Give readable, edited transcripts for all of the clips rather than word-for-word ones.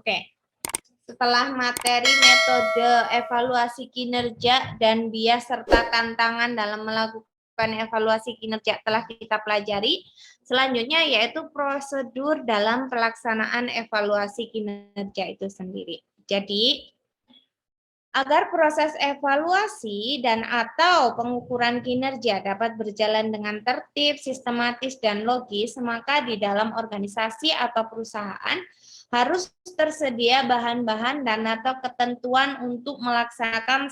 Oke. Setelah materi metode evaluasi kinerja dan bias serta tantangan dalam melakukan evaluasi kinerja telah kita pelajari, selanjutnya yaitu prosedur dalam pelaksanaan evaluasi kinerja itu sendiri. Jadi, agar proses evaluasi dan atau pengukuran kinerja dapat berjalan dengan tertib, sistematis, dan logis, maka di dalam organisasi atau perusahaan harus tersedia bahan-bahan dan atau ketentuan untuk melaksanakan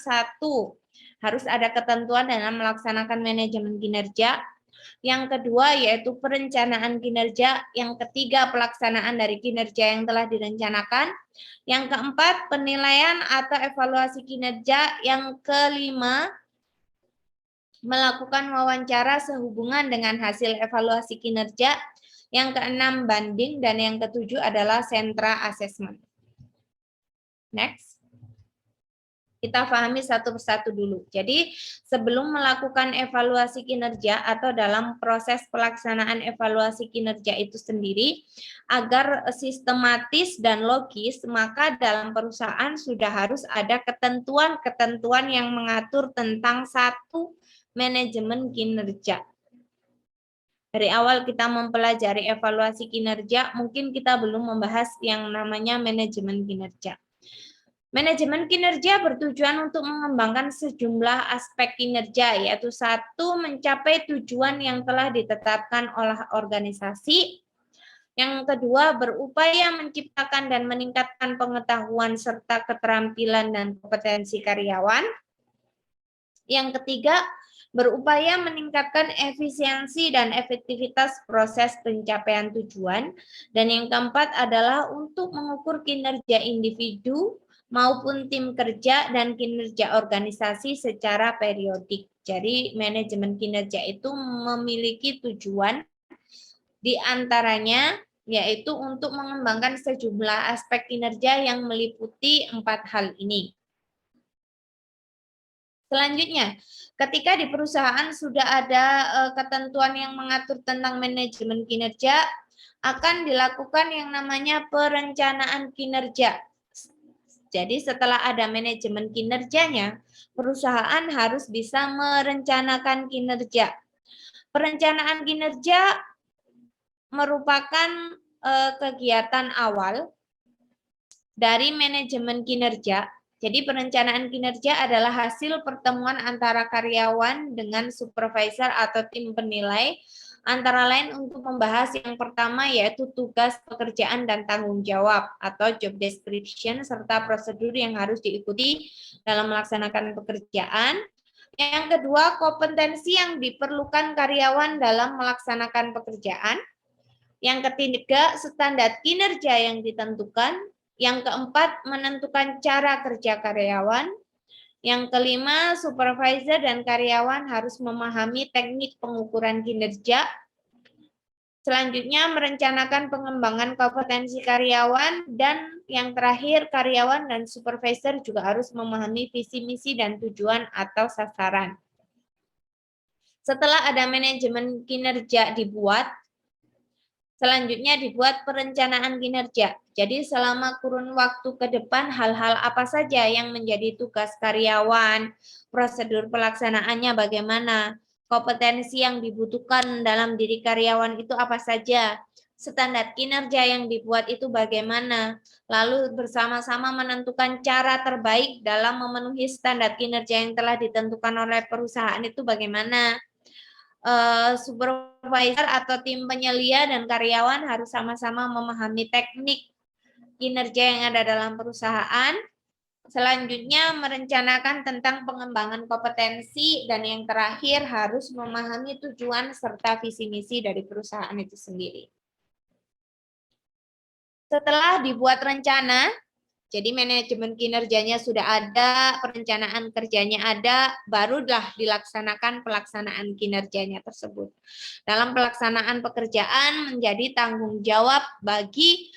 harus ada ketentuan dalam melaksanakan manajemen kinerja. Yang kedua yaitu perencanaan kinerja, yang ketiga pelaksanaan dari kinerja yang telah direncanakan, yang keempat penilaian atau evaluasi kinerja, yang kelima melakukan wawancara sehubungan dengan hasil evaluasi kinerja, yang keenam banding, dan yang ketujuh adalah sentra assessment. Next. Kita pahami satu persatu dulu. Jadi, sebelum melakukan evaluasi kinerja atau dalam proses pelaksanaan evaluasi kinerja itu sendiri, agar sistematis dan logis, maka dalam perusahaan sudah harus ada ketentuan-ketentuan yang mengatur tentang satu manajemen kinerja. Dari awal kita mempelajari evaluasi kinerja, mungkin kita belum membahas yang namanya manajemen kinerja. Manajemen kinerja bertujuan untuk mengembangkan sejumlah aspek kinerja, yaitu satu, mencapai tujuan yang telah ditetapkan oleh organisasi. Yang kedua, berupaya menciptakan dan meningkatkan pengetahuan serta keterampilan dan kompetensi karyawan. Yang ketiga, berupaya meningkatkan efisiensi dan efektivitas proses pencapaian tujuan. Dan yang keempat adalah untuk mengukur kinerja individu maupun tim kerja dan kinerja organisasi secara periodik. Jadi manajemen kinerja itu memiliki tujuan, di antaranya yaitu untuk mengembangkan sejumlah aspek kinerja yang meliputi 4 hal ini. Selanjutnya, ketika di perusahaan sudah ada ketentuan yang mengatur tentang manajemen kinerja, akan dilakukan yang namanya perencanaan kinerja. Jadi setelah ada manajemen kinerjanya, perusahaan harus bisa merencanakan kinerja. Perencanaan kinerja merupakan kegiatan awal dari manajemen kinerja. Jadi perencanaan kinerja adalah hasil pertemuan antara karyawan dengan supervisor atau tim penilai, antara lain untuk membahas yang pertama yaitu tugas, pekerjaan, dan tanggung jawab atau job description serta prosedur yang harus diikuti dalam melaksanakan pekerjaan. Yang kedua, kompetensi yang diperlukan karyawan dalam melaksanakan pekerjaan. Yang ketiga, standar kinerja yang ditentukan. Yang keempat, menentukan cara kerja karyawan. Yang kelima, supervisor dan karyawan harus memahami teknik pengukuran kinerja. Selanjutnya, merencanakan pengembangan kompetensi karyawan. Dan yang terakhir, karyawan dan supervisor juga harus memahami visi, misi, dan tujuan atau sasaran. Setelah ada manajemen kinerja dibuat, selanjutnya dibuat perencanaan kinerja. Jadi selama kurun waktu ke depan hal-hal apa saja yang menjadi tugas karyawan, prosedur pelaksanaannya bagaimana, kompetensi yang dibutuhkan dalam diri karyawan itu apa saja, standar kinerja yang dibuat itu bagaimana, lalu bersama-sama menentukan cara terbaik dalam memenuhi standar kinerja yang telah ditentukan oleh perusahaan itu bagaimana. Supervisor atau tim penyelia dan karyawan harus sama-sama memahami teknik kinerja yang ada dalam perusahaan. Selanjutnya merencanakan tentang pengembangan kompetensi, dan yang terakhir harus memahami tujuan serta visi misi dari perusahaan itu sendiri. Setelah dibuat rencana, jadi manajemen kinerjanya sudah ada, perencanaan kerjanya ada, barulah dilaksanakan pelaksanaan kinerjanya tersebut. Dalam pelaksanaan pekerjaan menjadi tanggung jawab bagi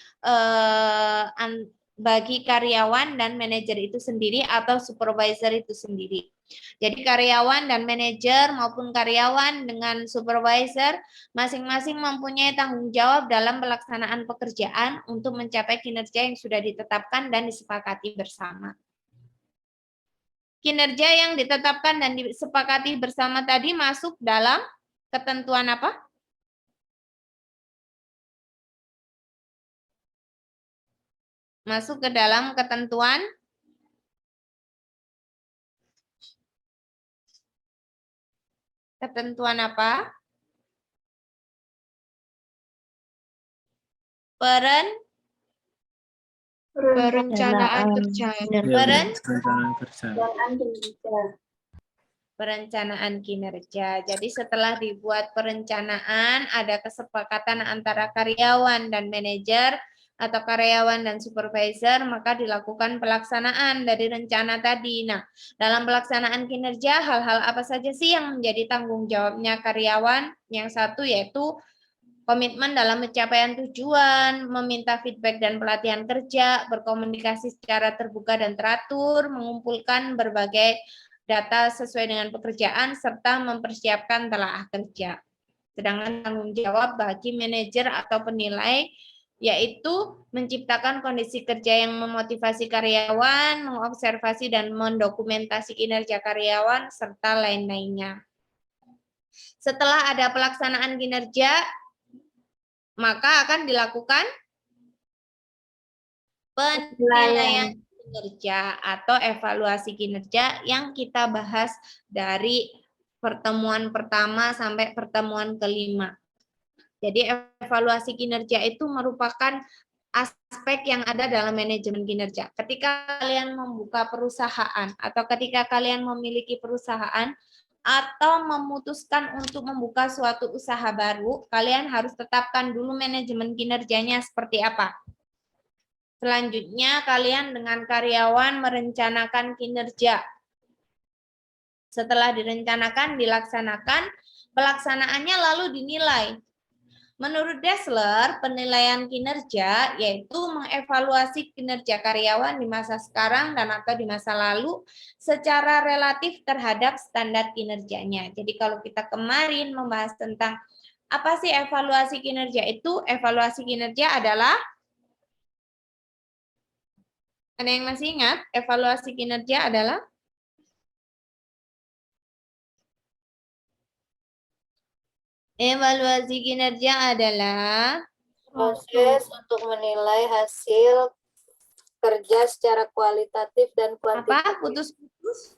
karyawan dan manajer itu sendiri atau supervisor itu sendiri. Jadi karyawan dan manajer maupun karyawan dengan supervisor masing-masing mempunyai tanggung jawab dalam pelaksanaan pekerjaan untuk mencapai kinerja yang sudah ditetapkan dan disepakati bersama. Kinerja yang ditetapkan dan disepakati bersama tadi masuk dalam ketentuan apa? Masuk ke dalam ketentuan apa? Perencanaan kerja. Perencanaan kinerja. Jadi setelah dibuat perencanaan, ada kesepakatan antara karyawan dan manajer atau karyawan dan supervisor, maka dilakukan pelaksanaan dari rencana tadi. Nah, dalam pelaksanaan kinerja, hal-hal apa saja sih yang menjadi tanggung jawabnya karyawan? Yang satu yaitu komitmen dalam pencapaian tujuan, meminta feedback dan pelatihan kerja, berkomunikasi secara terbuka dan teratur, mengumpulkan berbagai data sesuai dengan pekerjaan, serta mempersiapkan telaah kerja. Sedangkan tanggung jawab bagi manajer atau penilai yaitu menciptakan kondisi kerja yang memotivasi karyawan, mengobservasi dan mendokumentasi kinerja karyawan, serta lain-lainnya. Setelah ada pelaksanaan kinerja, maka akan dilakukan penilaian kinerja atau evaluasi kinerja yang kita bahas dari pertemuan pertama sampai pertemuan kelima. Jadi evaluasi kinerja itu merupakan aspek yang ada dalam manajemen kinerja. Ketika kalian membuka perusahaan atau ketika kalian memiliki perusahaan atau memutuskan untuk membuka suatu usaha baru, kalian harus tetapkan dulu manajemen kinerjanya seperti apa. Selanjutnya, kalian dengan karyawan merencanakan kinerja. Setelah direncanakan, dilaksanakan, pelaksanaannya lalu dinilai. Menurut Dassler, penilaian kinerja yaitu mengevaluasi kinerja karyawan di masa sekarang dan atau di masa lalu secara relatif terhadap standar kinerjanya. Jadi kalau kita kemarin membahas tentang apa sih evaluasi kinerja itu, evaluasi kinerja adalah, ada yang masih ingat evaluasi kinerja adalah? Evaluasi kinerja adalah proses untuk menilai hasil kerja secara kualitatif dan kuantitatif. apa? Putus-putus.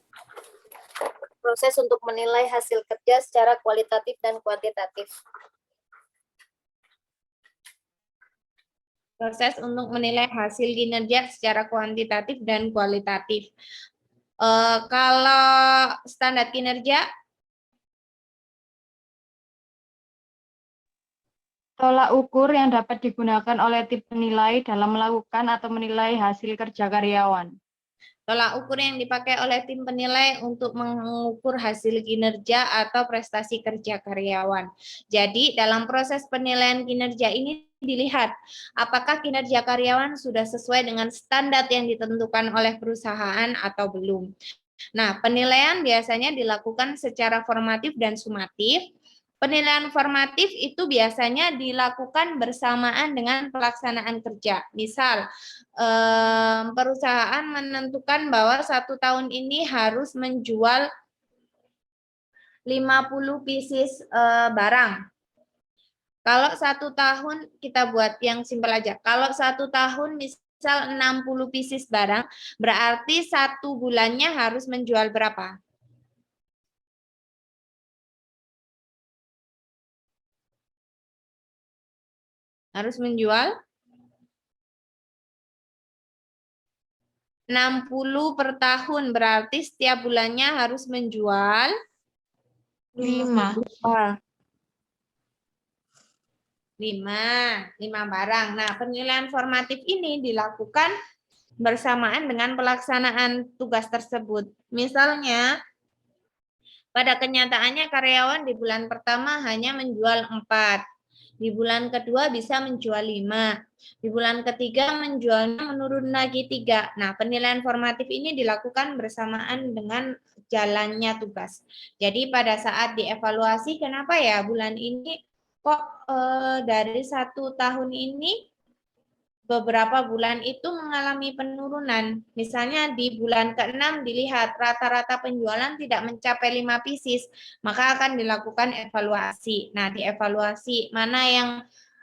Proses untuk menilai hasil kerja secara kualitatif dan kuantitatif. Proses untuk menilai hasil kinerja secara kuantitatif dan kualitatif. Kalau standar kinerja, tolak ukur yang dapat digunakan oleh tim penilai dalam melakukan atau menilai hasil kerja karyawan. tolak ukur yang dipakai oleh tim penilai untuk mengukur hasil kinerja atau prestasi kerja karyawan. Jadi, dalam proses penilaian kinerja ini dilihat apakah kinerja karyawan sudah sesuai dengan standar yang ditentukan oleh perusahaan atau belum. Nah, penilaian biasanya dilakukan secara formatif dan sumatif. Penilaian formatif itu biasanya dilakukan bersamaan dengan pelaksanaan kerja. Misal, perusahaan menentukan bahwa 1 tahun ini harus menjual 50 pieces barang. Kalau 1 tahun, kita buat yang simpel aja. Kalau 1 tahun misal 60 pieces barang, berarti 1 bulannya harus menjual berapa? Harus menjual 60 per tahun, berarti setiap bulannya harus menjual 5. 5 barang. Nah, penilaian formatif ini dilakukan bersamaan dengan pelaksanaan tugas tersebut. Misalnya, pada kenyataannya karyawan di bulan pertama hanya menjual 4. Di bulan kedua bisa menjual 5. Di bulan ketiga menjualnya menurun lagi 3. Nah, penilaian formatif ini dilakukan bersamaan dengan jalannya tugas. Jadi pada saat dievaluasi, kenapa ya bulan ini kok dari 1 tahun ini beberapa bulan itu mengalami penurunan. Misalnya di bulan ke-6 dilihat rata-rata penjualan tidak mencapai 5 pieces, maka akan dilakukan evaluasi. Nah, dievaluasi mana yang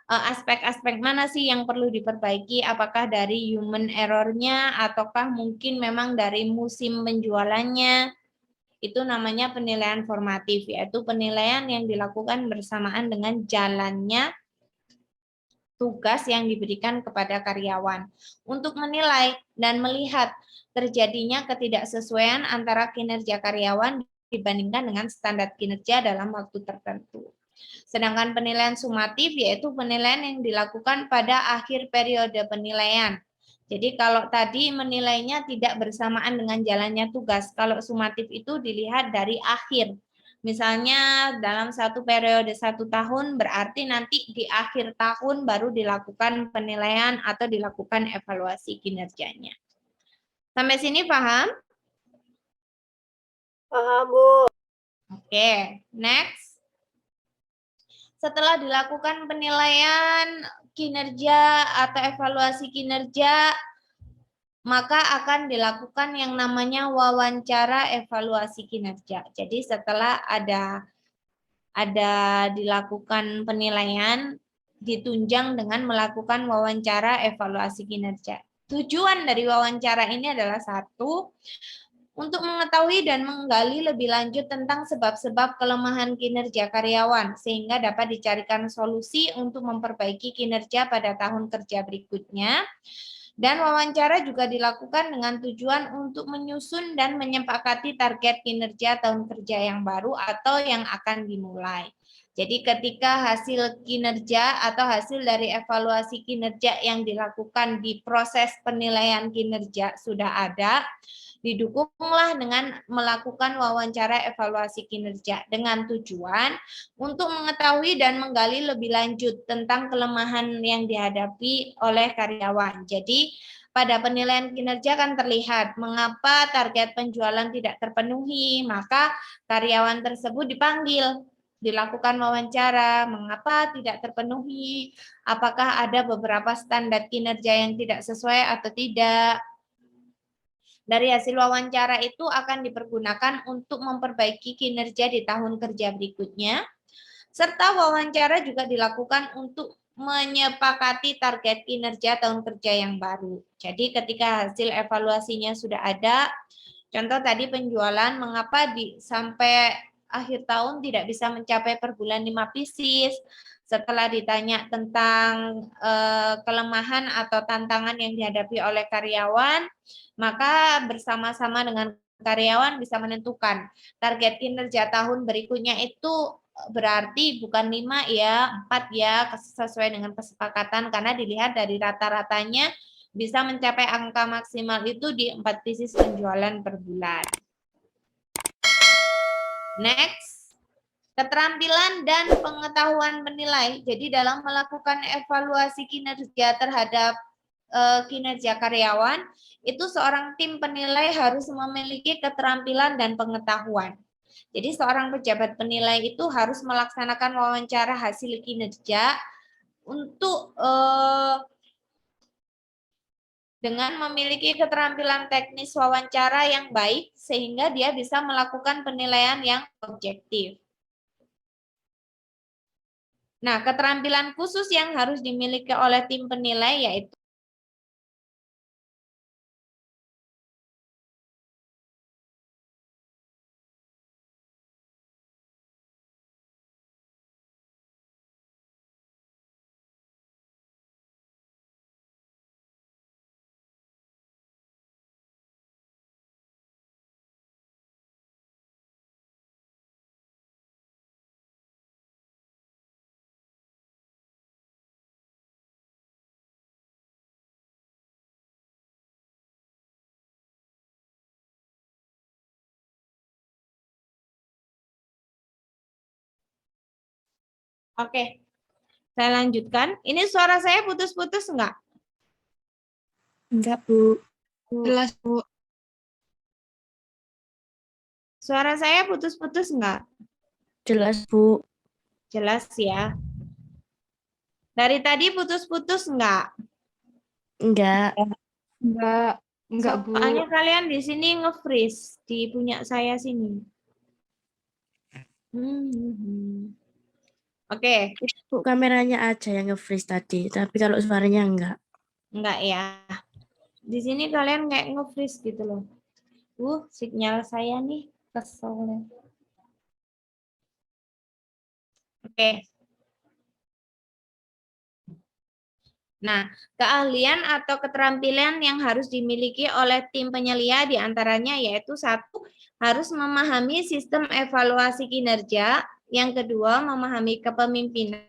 aspek-aspek mana sih yang perlu diperbaiki, apakah dari human error-nya ataukah mungkin memang dari musim penjualannya. Itu namanya penilaian formatif, yaitu penilaian yang dilakukan bersamaan dengan jalannya tugas yang diberikan kepada karyawan untuk menilai dan melihat terjadinya ketidaksesuaian antara kinerja karyawan dibandingkan dengan standar kinerja dalam waktu tertentu. Sedangkan penilaian sumatif yaitu penilaian yang dilakukan pada akhir periode penilaian. Jadi kalau tadi menilainya tidak bersamaan dengan jalannya tugas, kalau sumatif itu dilihat dari akhir. Misalnya dalam satu periode 1 tahun, berarti nanti di akhir tahun baru dilakukan penilaian atau dilakukan evaluasi kinerjanya. Sampai sini paham? Paham, Bu. Oke, next. Setelah dilakukan penilaian kinerja atau evaluasi kinerja, maka akan dilakukan yang namanya wawancara evaluasi kinerja. Jadi setelah ada dilakukan penilaian, ditunjang dengan melakukan wawancara evaluasi kinerja. Tujuan dari wawancara ini adalah satu, untuk mengetahui dan menggali lebih lanjut tentang sebab-sebab kelemahan kinerja karyawan, sehingga dapat dicarikan solusi untuk memperbaiki kinerja pada tahun kerja berikutnya. Dan wawancara juga dilakukan dengan tujuan untuk menyusun dan menyepakati target kinerja tahun kerja yang baru atau yang akan dimulai. Jadi ketika hasil kinerja atau hasil dari evaluasi kinerja yang dilakukan di proses penilaian kinerja sudah ada, didukunglah dengan melakukan wawancara evaluasi kinerja dengan tujuan untuk mengetahui dan menggali lebih lanjut tentang kelemahan yang dihadapi oleh karyawan. Jadi pada penilaian kinerja kan terlihat mengapa target penjualan tidak terpenuhi, maka karyawan tersebut dipanggil, dilakukan wawancara, mengapa tidak terpenuhi, apakah ada beberapa standar kinerja yang tidak sesuai atau tidak. Dari hasil wawancara itu akan dipergunakan untuk memperbaiki kinerja di tahun kerja berikutnya, serta wawancara juga dilakukan untuk menyepakati target kinerja tahun kerja yang baru. Jadi ketika hasil evaluasinya sudah ada, contoh tadi penjualan, mengapa sampai akhir tahun tidak bisa mencapai per bulan 5 pieces, setelah ditanya tentang kelemahan atau tantangan yang dihadapi oleh karyawan, maka bersama-sama dengan karyawan bisa menentukan target kinerja tahun berikutnya itu berarti bukan 5 ya, 4 ya, sesuai dengan kesepakatan karena dilihat dari rata-ratanya bisa mencapai angka maksimal itu di 4 pieces penjualan per bulan. Next, keterampilan dan pengetahuan penilai. Jadi dalam melakukan evaluasi kinerja terhadap kinerja karyawan, itu seorang tim penilai harus memiliki keterampilan dan pengetahuan. Jadi seorang pejabat penilai itu harus melaksanakan wawancara hasil kinerja untuk dengan memiliki keterampilan teknis wawancara yang baik sehingga dia bisa melakukan penilaian yang objektif. Nah, keterampilan khusus yang harus dimiliki oleh tim penilai yaitu oke. Saya lanjutkan. Ini suara saya putus-putus enggak? Enggak, Bu. Jelas, Bu. Suara saya putus-putus enggak? Jelas, Bu. Jelas ya. Dari tadi putus-putus enggak? Enggak. Enggak, Bu. Soalnya kalian di sini nge-freeze di punya saya sini. Oke, Bu, kameranya aja yang nge-freeze tadi, tapi kalau suaranya enggak. enggak ya. Di sini kalian kayak nge-freeze gitu loh. Sinyal saya nih kesel. Oke. Nah, keahlian atau keterampilan yang harus dimiliki oleh tim penyelia diantaranya yaitu satu, harus memahami sistem evaluasi kinerja. Yang kedua, memahami kepemimpinan,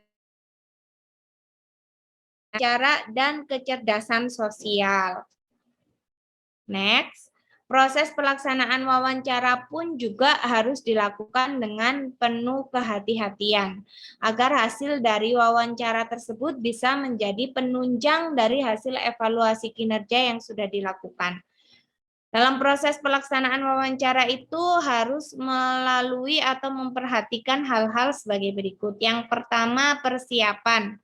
cara dan kecerdasan sosial. Next, proses pelaksanaan wawancara pun juga harus dilakukan dengan penuh kehati-hatian agar hasil dari wawancara tersebut bisa menjadi penunjang dari hasil evaluasi kinerja yang sudah dilakukan. Dalam proses pelaksanaan wawancara itu harus melalui atau memperhatikan hal-hal sebagai berikut. Yang pertama, persiapan.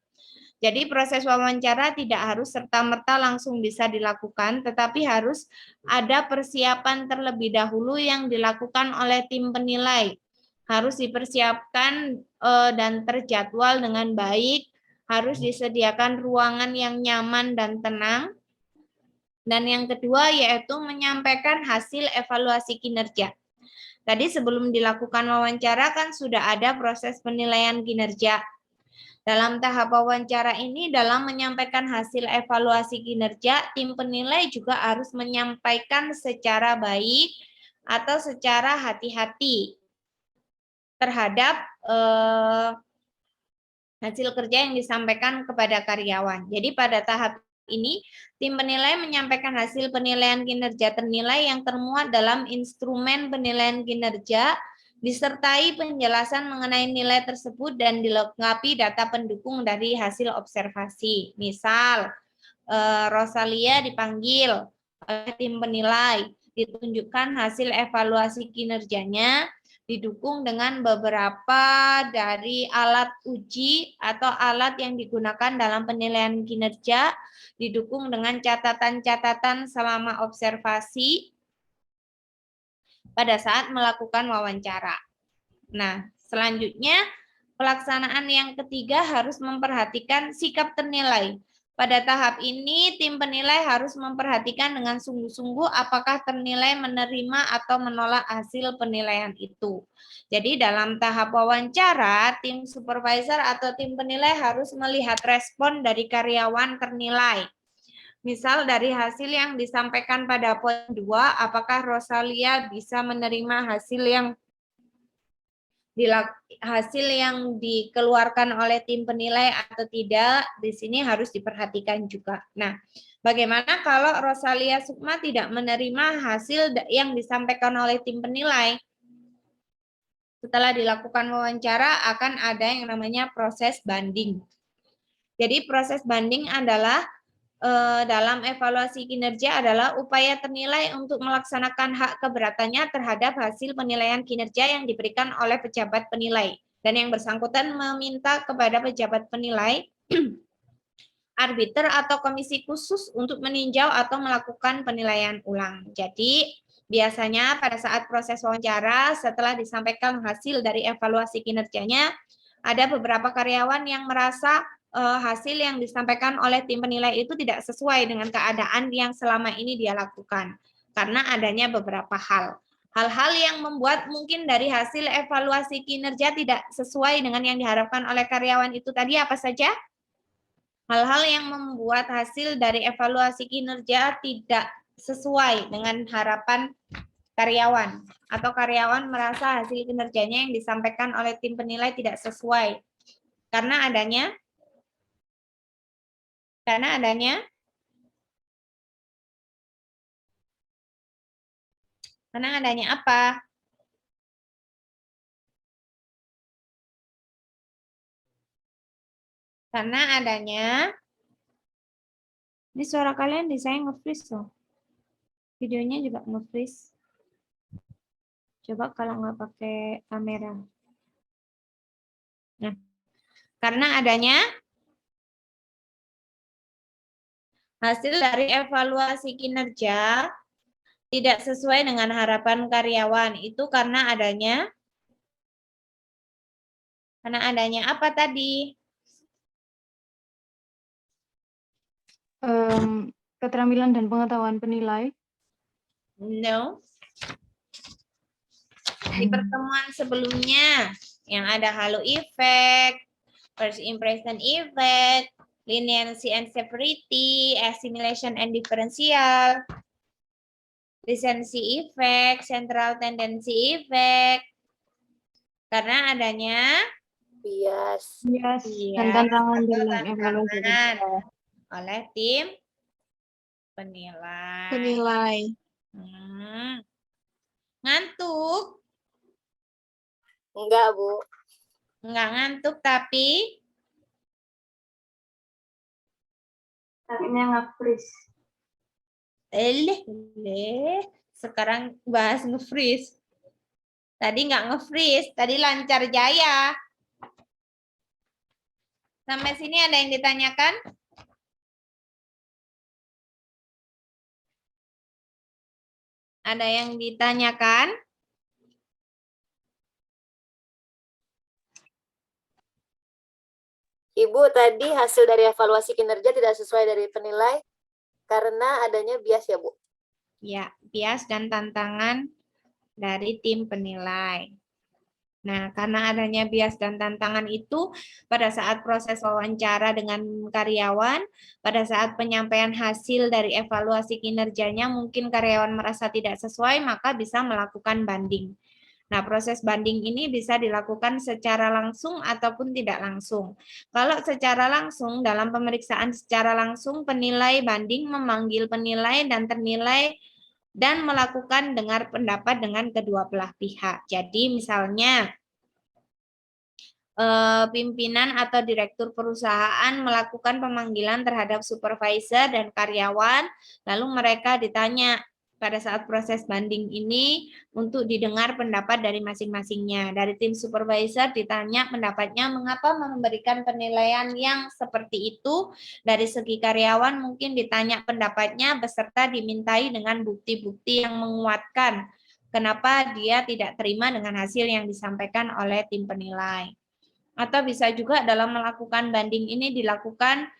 Jadi proses wawancara tidak harus serta-merta langsung bisa dilakukan, tetapi harus ada persiapan terlebih dahulu yang dilakukan oleh tim penilai. Harus dipersiapkan dan terjadwal dengan baik, harus disediakan ruangan yang nyaman dan tenang. Dan yang kedua yaitu menyampaikan hasil evaluasi kinerja. Tadi sebelum dilakukan wawancara kan sudah ada proses penilaian kinerja. Dalam tahap wawancara ini, dalam menyampaikan hasil evaluasi kinerja, tim penilai juga harus menyampaikan secara baik atau secara hati-hati terhadap hasil kerja yang disampaikan kepada karyawan. Jadi pada tahap ini, tim penilai menyampaikan hasil penilaian kinerja ternilai yang termuat dalam instrumen penilaian kinerja disertai penjelasan mengenai nilai tersebut dan dilengkapi data pendukung dari hasil observasi. Misal, Rosalia dipanggil oleh tim penilai, ditunjukkan hasil evaluasi kinerjanya, didukung dengan beberapa dari alat uji atau alat yang digunakan dalam penilaian kinerja, didukung dengan catatan-catatan selama observasi, pada saat melakukan wawancara. Nah, selanjutnya pelaksanaan yang ketiga harus memperhatikan sikap ternilai. Pada tahap ini, tim penilai harus memperhatikan dengan sungguh-sungguh apakah ternilai menerima atau menolak hasil penilaian itu. Jadi dalam tahap wawancara, tim supervisor atau tim penilai harus melihat respon dari karyawan ternilai. Misal dari hasil yang disampaikan pada poin 2, apakah Rosalia bisa menerima hasil yang dikeluarkan oleh tim penilai atau tidak, di sini harus diperhatikan juga. Nah, bagaimana kalau Rosalia Sukma tidak menerima hasil yang disampaikan oleh tim penilai? Setelah dilakukan wawancara akan ada yang namanya proses banding. Jadi proses banding adalah dalam evaluasi kinerja adalah upaya ternilai untuk melaksanakan hak keberatannya terhadap hasil penilaian kinerja yang diberikan oleh pejabat penilai. Dan yang bersangkutan meminta kepada pejabat penilai, arbiter atau komisi khusus untuk meninjau atau melakukan penilaian ulang. Jadi, biasanya pada saat proses wawancara, setelah disampaikan hasil dari evaluasi kinerjanya, ada beberapa karyawan yang merasa hasil yang disampaikan oleh tim penilai itu tidak sesuai dengan keadaan yang selama ini dia lakukan. Karena adanya beberapa hal. Hal-hal yang membuat mungkin dari hasil evaluasi kinerja tidak sesuai dengan yang diharapkan oleh karyawan itu tadi apa saja? Hal-hal yang membuat hasil dari evaluasi kinerja tidak sesuai dengan harapan karyawan atau karyawan merasa hasil kinerjanya yang disampaikan oleh tim penilai tidak sesuai karena adanya apa? Karena adanya, ini suara kalian di saya nge-freeze loh. Videonya juga nge-freeze. Coba kalau nggak pakai kamera. Nah, karena adanya hasil dari evaluasi kinerja tidak sesuai dengan harapan karyawan. Itu karena adanya apa tadi? Keterampilan dan pengetahuan penilai. No. Di pertemuan sebelumnya yang ada halo effect, first impression effect, leniency and severity, assimilation and differential, recency effect, central tendency effect. Karena adanya Bias dan bias tantangan atau dalam evaluasi tantangan kerja. oleh tim penilai. Penilai. Ngantuk? Enggak, Bu. Enggak ngantuk tapi Akhirnya nge-freeze. Sekarang bahas nge-freeze. Tadi nggak nge-freeze, tadi lancar jaya. Sampai sini ada yang ditanyakan? Ada yang ditanyakan? Ibu, tadi hasil dari evaluasi kinerja tidak sesuai dari penilai karena adanya bias ya, Bu? Ya, bias dan tantangan dari tim penilai. Nah, karena adanya bias dan tantangan itu, pada saat proses wawancara dengan karyawan, pada saat penyampaian hasil dari evaluasi kinerjanya, mungkin karyawan merasa tidak sesuai, maka bisa melakukan banding. Nah, proses banding ini bisa dilakukan secara langsung ataupun tidak langsung. Kalau secara langsung, dalam pemeriksaan secara langsung, penilai banding memanggil penilai dan ternilai dan melakukan dengar pendapat dengan kedua belah pihak. Jadi misalnya pimpinan atau direktur perusahaan melakukan pemanggilan terhadap supervisor dan karyawan, lalu mereka ditanya pada saat proses banding ini untuk didengar pendapat dari masing-masingnya. Dari tim supervisor ditanya pendapatnya mengapa memberikan penilaian yang seperti itu. Dari segi karyawan mungkin ditanya pendapatnya beserta dimintai dengan bukti-bukti yang menguatkan kenapa dia tidak terima dengan hasil yang disampaikan oleh tim penilai. Atau bisa juga dalam melakukan banding ini dilakukan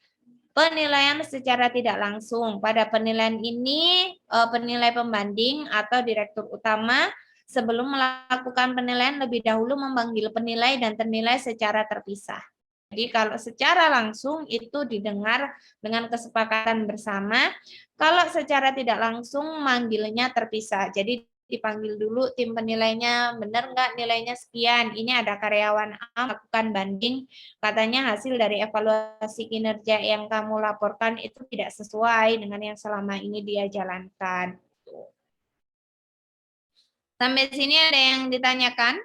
penilaian secara tidak langsung. Pada penilaian ini, penilai pembanding atau direktur utama sebelum melakukan penilaian lebih dahulu memanggil penilai dan ternilai secara terpisah. Jadi kalau secara langsung itu didengar dengan kesepakatan bersama. Kalau secara tidak langsung manggilnya terpisah. Jadi dipanggil dulu tim penilainya, benar nggak nilainya sekian. Ini ada karyawan A melakukan banding, katanya hasil dari evaluasi kinerja yang kamu laporkan itu tidak sesuai dengan yang selama ini dia jalankan. Sampai sini ada yang ditanyakan?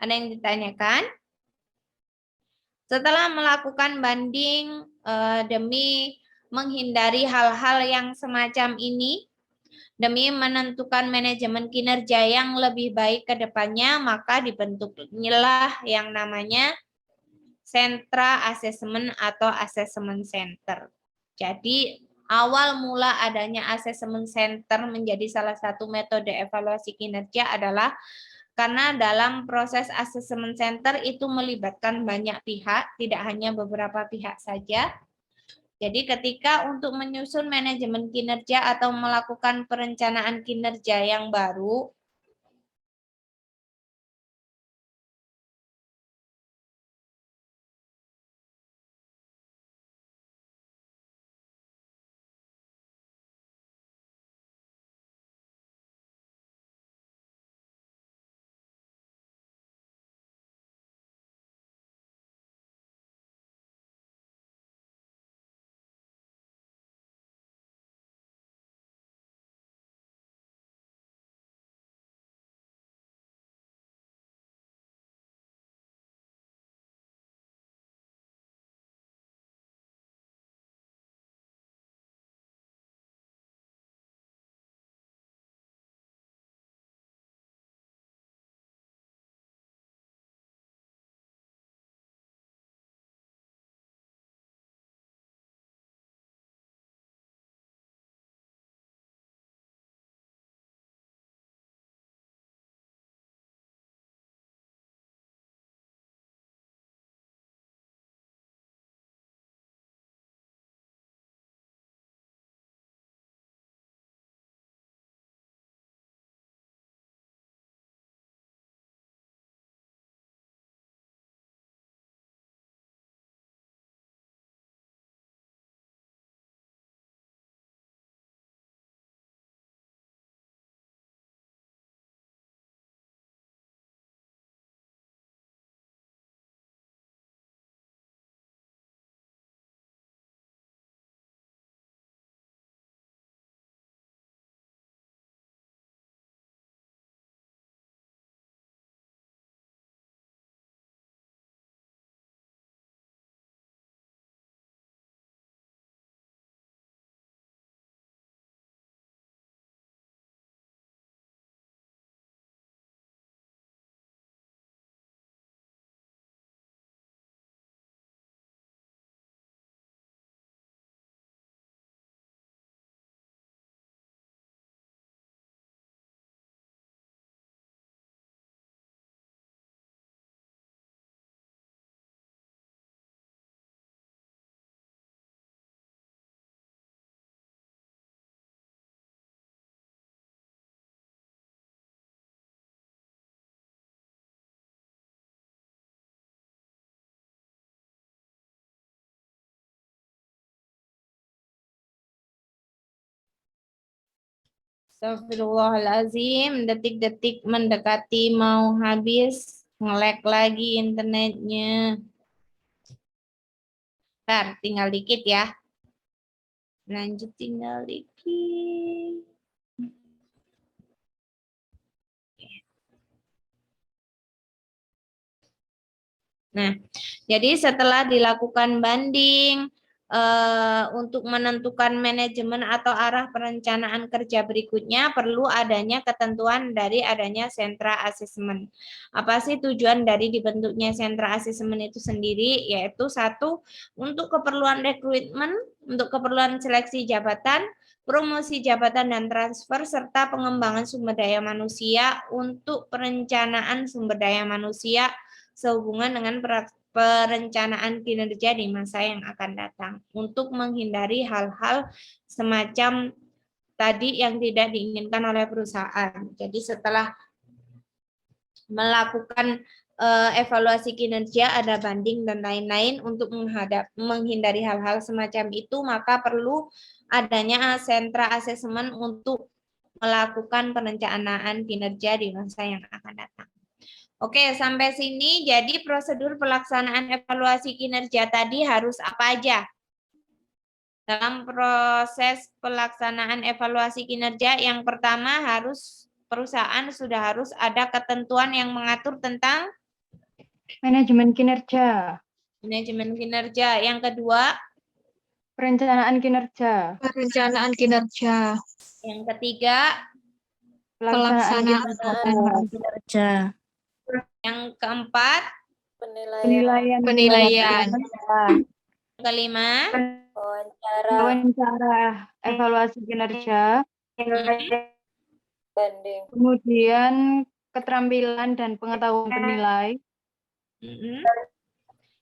Ada yang ditanyakan? Setelah melakukan banding demi menghindari hal-hal yang semacam ini, demi menentukan manajemen kinerja yang lebih baik ke depannya, maka dibentuklah yang namanya sentra asesmen atau assessment center. Jadi awal mula adanya assessment center menjadi salah satu metode evaluasi kinerja adalah karena dalam proses assessment center itu melibatkan banyak pihak, tidak hanya beberapa pihak saja. Jadi ketika untuk menyusun manajemen kinerja atau melakukan perencanaan kinerja yang baru, Astagfirullahalazim, detik-detik mendekati mau habis, nge-lag lagi internetnya. Bentar, tinggal dikit ya. Lanjut tinggal dikit. Nah, jadi setelah dilakukan banding untuk menentukan manajemen atau arah perencanaan kerja berikutnya, perlu adanya ketentuan dari adanya sentra asesmen. Apa sih tujuan dari dibentuknya sentra asesmen itu sendiri? Yaitu satu, untuk keperluan rekrutmen, untuk keperluan seleksi jabatan, promosi jabatan dan transfer, serta pengembangan sumber daya manusia untuk perencanaan sumber daya manusia sehubungan dengan perencanaan kinerja di masa yang akan datang untuk menghindari hal-hal semacam tadi yang tidak diinginkan oleh perusahaan. Jadi setelah melakukan evaluasi kinerja, ada banding dan lain-lain untuk menghindari hal-hal semacam itu, maka perlu adanya sentra asesmen untuk melakukan perencanaan kinerja di masa yang akan datang. Oke, sampai sini jadi prosedur pelaksanaan evaluasi kinerja tadi harus apa aja? Dalam proses pelaksanaan evaluasi kinerja, yang pertama perusahaan sudah harus ada ketentuan yang mengatur tentang Manajemen kinerja, manajemen kinerja. Yang kedua, perencanaan kinerja, Perencanaan kinerja, yang ketiga, pelaksanaan pelaksanaan Kerja. yang keempat, Penilaian, penilaian, yang kelima, wawancara, wawancara evaluasi kinerja, banding. kemudian keterampilan dan pengetahuan penilai,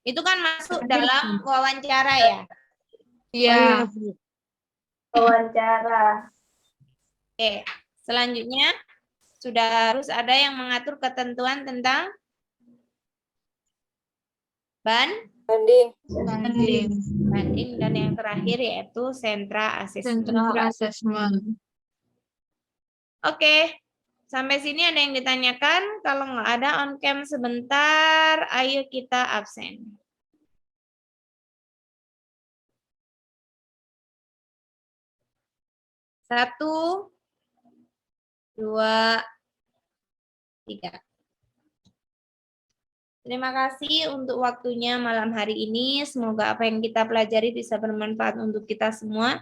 itu kan masuk dalam wawancara ya. ya, Wawancara. Oke, selanjutnya sudah harus ada yang mengatur ketentuan tentang Banding. banding dan yang terakhir yaitu sentra asesmen. central assessment. Oke, sampai sini ada yang ditanyakan? Kalau nggak ada on cam sebentar, ayo kita absen. Satu, dua, tiga. Terima kasih untuk waktunya malam hari ini. Semoga apa yang kita pelajari bisa bermanfaat untuk kita semua.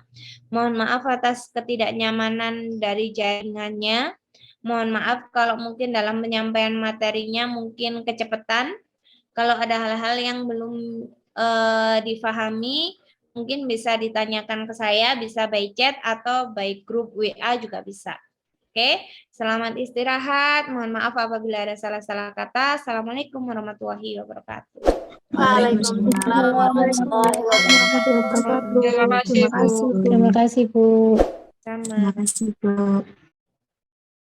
Mohon maaf atas ketidaknyamanan dari jaringannya. Mohon maaf kalau mungkin dalam penyampaian materinya mungkin kecepatan. Kalau ada hal-hal yang belum difahami, mungkin bisa ditanyakan ke saya, bisa by chat atau by grup WA juga bisa. Oke, selamat istirahat. Mohon maaf apabila ada salah-salah kata. Assalamualaikum warahmatullahi wabarakatuh. Waalaikumsalam warahmatullahi wabarakatuh. Terima kasih, Bu. Terima kasih, Bu. Sama. Terima kasih, Bu.